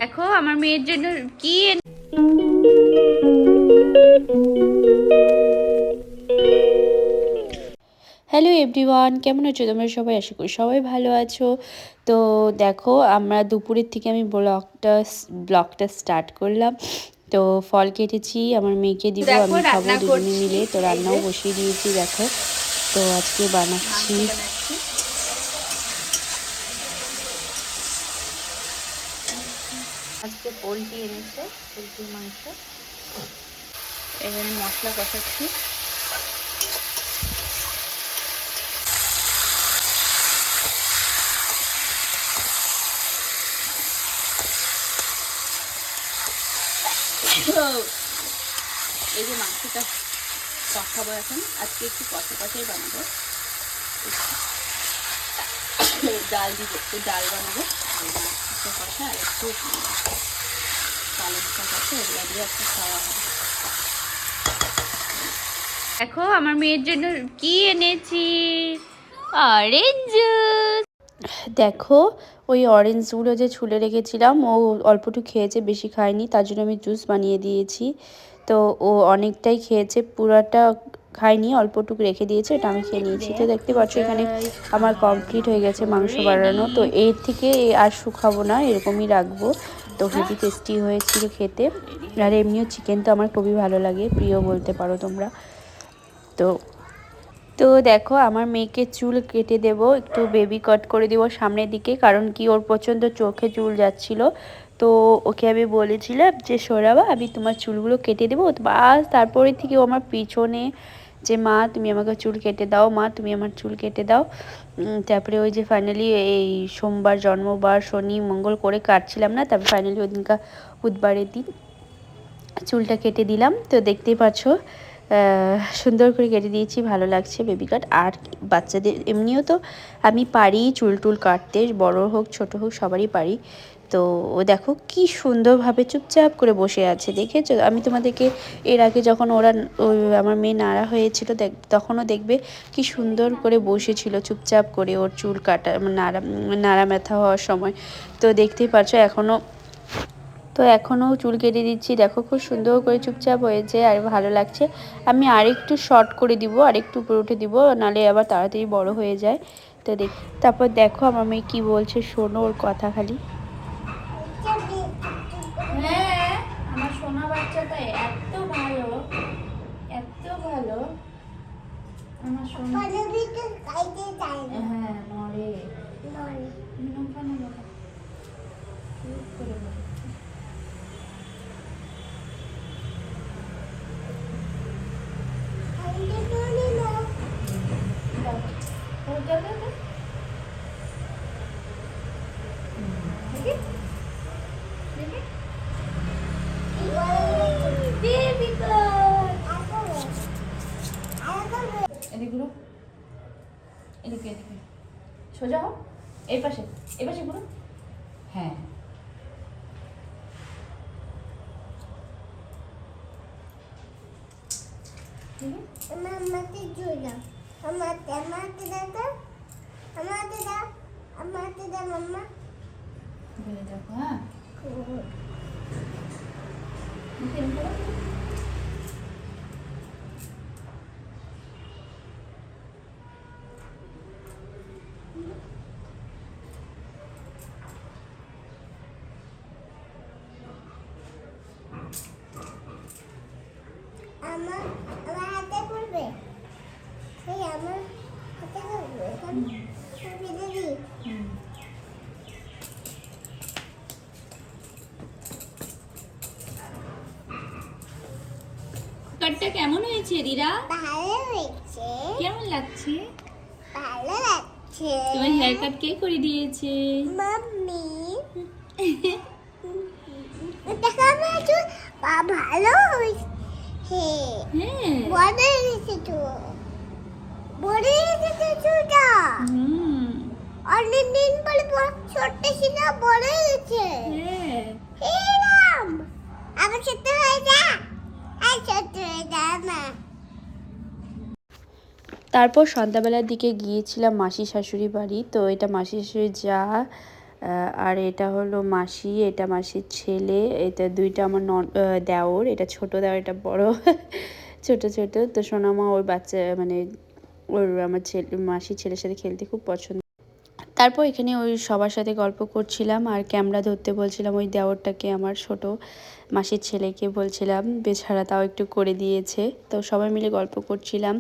দেখো আমার মেয়ের জন্য কি হ্যালো এভরিওয়ান, কেমন আছো তোমরা সবাই? আশা করি সবাই ভালো আছো। তো দেখো আমরা দুপুরের থেকে আমি ব্লগটা স্টার্ট করলাম। তো ফল কেটেছি, আমার মেয়েকে দিব, আমি খাবো দুজনে মিলে। তো রান্নাও বসিয়ে দিয়েছি দেখো। তো আজকে বানাচ্ছি আজকে পোলট্রি এনেছে, পোলট্রির মাংস। এখানে মশলা কষাচ্ছি। এই যে মাংসটা কষাবো এখন, আজকে একটু কষা কষাই বানাবো। ডাল দিব, একটু ডাল বানাবো, কষা আর একটু পালং শাক আছে, এগুলো দিয়ে একটু খাওয়া হবে। দেখো আমার মেয়ের জন্য কি এনেছি, অরেঞ্জ জুস। দেখো ওই অরেঞ্জগুলো যে ছুলে রেখেছিলাম, ও অল্পটু খেয়েছে, বেশি খায়নি, তার জন্য আমি জুস বানিয়ে দিয়েছি। তো ও অনেকটাই খেয়েছে, পুরাটা খাইনি, অল্পটুকু রেখে দিয়েছে, এটা আমি খেয়ে নিয়েছি। তো দেখতে পাচ্ছ এখানে আমার কমপ্লিট হয়ে গেছে মাংস বানানো। তো এর থেকে আর শুকাবো না, এরকমই রাখবো। তো হেভি টেস্টি হয়েছিল খেতে। আর এমনিও চিকেন তো আমার খুবই ভালো লাগে, প্রিয় বলতে পারো তোমরা। তো তো দেখো আমার মেয়েকে চুল কেটে দেব, একটু বেবি কাট করে দেবো সামনের দিকে, কারণ কি ওর প্রচণ্ড চোখে চুল যাচ্ছিল। তো ওকে আমি বলেছিলাম যে সরাবা, আমি তোমার চুলগুলো কেটে দেবো। বাস তারপরে থেকে ও আমার পিছনে যে মা তুমি আমাকে চুল কেটে দাও, মা তুমি আমার চুল কেটে দাও। তারপরে ওই যে ফাইনালি এই সোমবার জন্মবার শনি মঙ্গল করে কাটছিলাম না, তারপরে ফাইনালি ওই দিনকার বুধবারের দিন চুলটা কেটে দিলাম। তো দেখতেই পাচ্ছ সুন্দর করে কেটে দিয়েছি, ভালো লাগছে বেবি কাট। আর বাচ্চাদের এমনিও তো আমি পারি চুল টুল কাটতে, বড় হোক ছোট হোক সবারই পারি। তো ও দেখো কি সুন্দরভাবে চুপচাপ করে বসে আছে, দেখেছো? আমি তোমাদেরকে এর আগে যখন ওরা আমার মেয়ে নাড়া হয়েছিল তখনও দেখবে কি সুন্দর করে বসেছিল চুপচাপ করে, ওর চুল কাটা নাড়া ব্যথা হওয়ার সময়। তো দেখতেই পাচ্ছ এখনও চুল কেটে দিচ্ছি, দেখো খুব সুন্দর করে চুপচাপ হয়েছে আর ভালো লাগছে। আমি আরেকটু শর্ট করে দিব, আরেকটু উপরে উঠে দিব, নাহলে আবার তাড়াতাড়ি বড় হয়ে যায়। তো তারপর দেখো আমার মেয়ে কি বলছে, শোনো ওর কথা খালি। হ্যাঁ আমার সোনা বাচ্চাটা এত ভালো, এত ভালো আমার সোনা। হ্যাঁ নরে এদিকগুলো, এদিকে এদিকে সোজা হোক, এই পাশে এই পাশে গুলো। হ্যাঁ আমাকে জোড়া, আমাকে আমাকে দাদা, আমাকে দাও, আমাকে দাও মাম্মা, বলে দেখো। হ্যাঁ আমার আমার হাতে পড়বে, এই আমার হাতে পড়বে এখন দিদি। কাটটা কেমন হয়েছে রিরা? ভালো হয়েছে। কেমন লাগছে? ভালো লাগছে। তোমার হেয়ার কাট কে করে দিয়েছে? মাম্মি। দেখো আমার চুল ভালো হয়েছে। হ্যাঁ বড় হয়েছে তো, বড় হয়েছে চুলটা। অনেকদিন পরে ছোট্ট ছিল, বড় হয়েছে। হ্যাঁ রাম আবার ছোট্ট হয়ে যা, আর ছোট্ট হয়ে যা না। তারপর সন্ধ্যাবেলার দিকে গিয়েছিলাম মাসি শাশুড়ি বাড়ি। তো এটা মাসি শাশুড়ি যা আর এটা হলো মাসি, এটা মাসির ছেলে, এটা দুইটা আমার দেওর, এটা ছোট দেওর, এটা বড় ছোট ছোট। তো সোনামা ওর বাচ্চা মানে ওর আমার ছেলে মাসির ছেলের সাথে খেলতে খুব পছন্দ। তারপর এখানে ওই সবার সাথে গল্প করছিলাম আর ক্যামেরা ধরতে বলছিলাম ওই দেওরটাকে, আমার ছোট মাসির ছেলেকে বলছিলাম, বেচারা তাও একটু করে দিয়েছে। তো সবাই মিলে গল্প করছিলাম,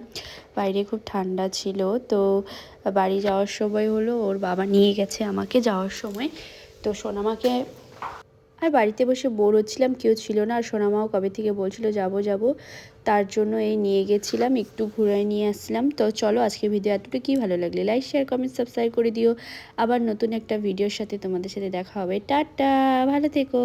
বাইরে খুব ঠান্ডা ছিল। তো বাড়ি যাওয়ার সময় হলো ওর বাবা নিয়ে গেছে আমাকে যাওয়ার সময়। তো সোনামাকে আর বাড়িতে বসে বোর হচ্ছিলাম, কেউ ছিল না, আর সোনামাও কবে থেকে বলছিল যাব যাব, তার জন্য এই নিয়ে গেছিলাম, একটু ঘুরাই নিয়ে আসলাম। তো চলো আজকে ভিডিও এতটুকু, কি ভালো লাগলে লাইক শেয়ার কমেন্ট সাবস্ক্রাইব করে দিও। আবার নতুন একটা ভিডিওর সাথে তোমাদের সাথে দেখা হবে। টাটা, ভালো থেকো।